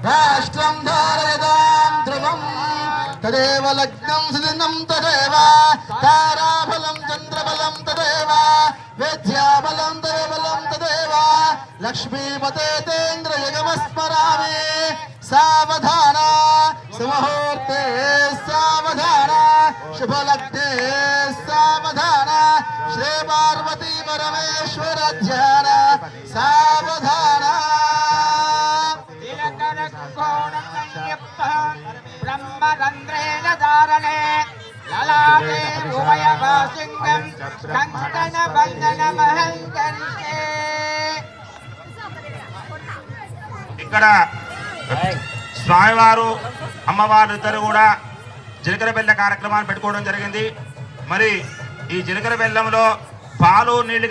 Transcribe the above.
రాష్ట్రం ధారయదాం ధ్రువం తదేవ లగ్నం సుదినం తదేవ తారాబలం చంద్రబలం తదేవ విద్యాబలం దేవబలం తదేవ లక్ష్మీపతే తేంద్రయుగమస్మరామి సావధాన సుముహూర్తే సావధాన శుభలగ్నే సావధాన శ్రీ పార్వతీ పరమేశ్వర ధ్యాన సావధాన బ్రహ్మరంధ్రేణ ధారణే లలాటే ఉభయభాసింగం కంకణ బంధన మహంకరిష్యే. ఇక్కడ స్వామివారు అమ్మవారు ఇద్దరు కూడా జీలకర్ర బెల్లం కార్యక్రమాన్ని పెట్టుకోవడం జరిగింది. మరి ఈ జీలకర్ర బెల్లంలో పాలు నీళ్లు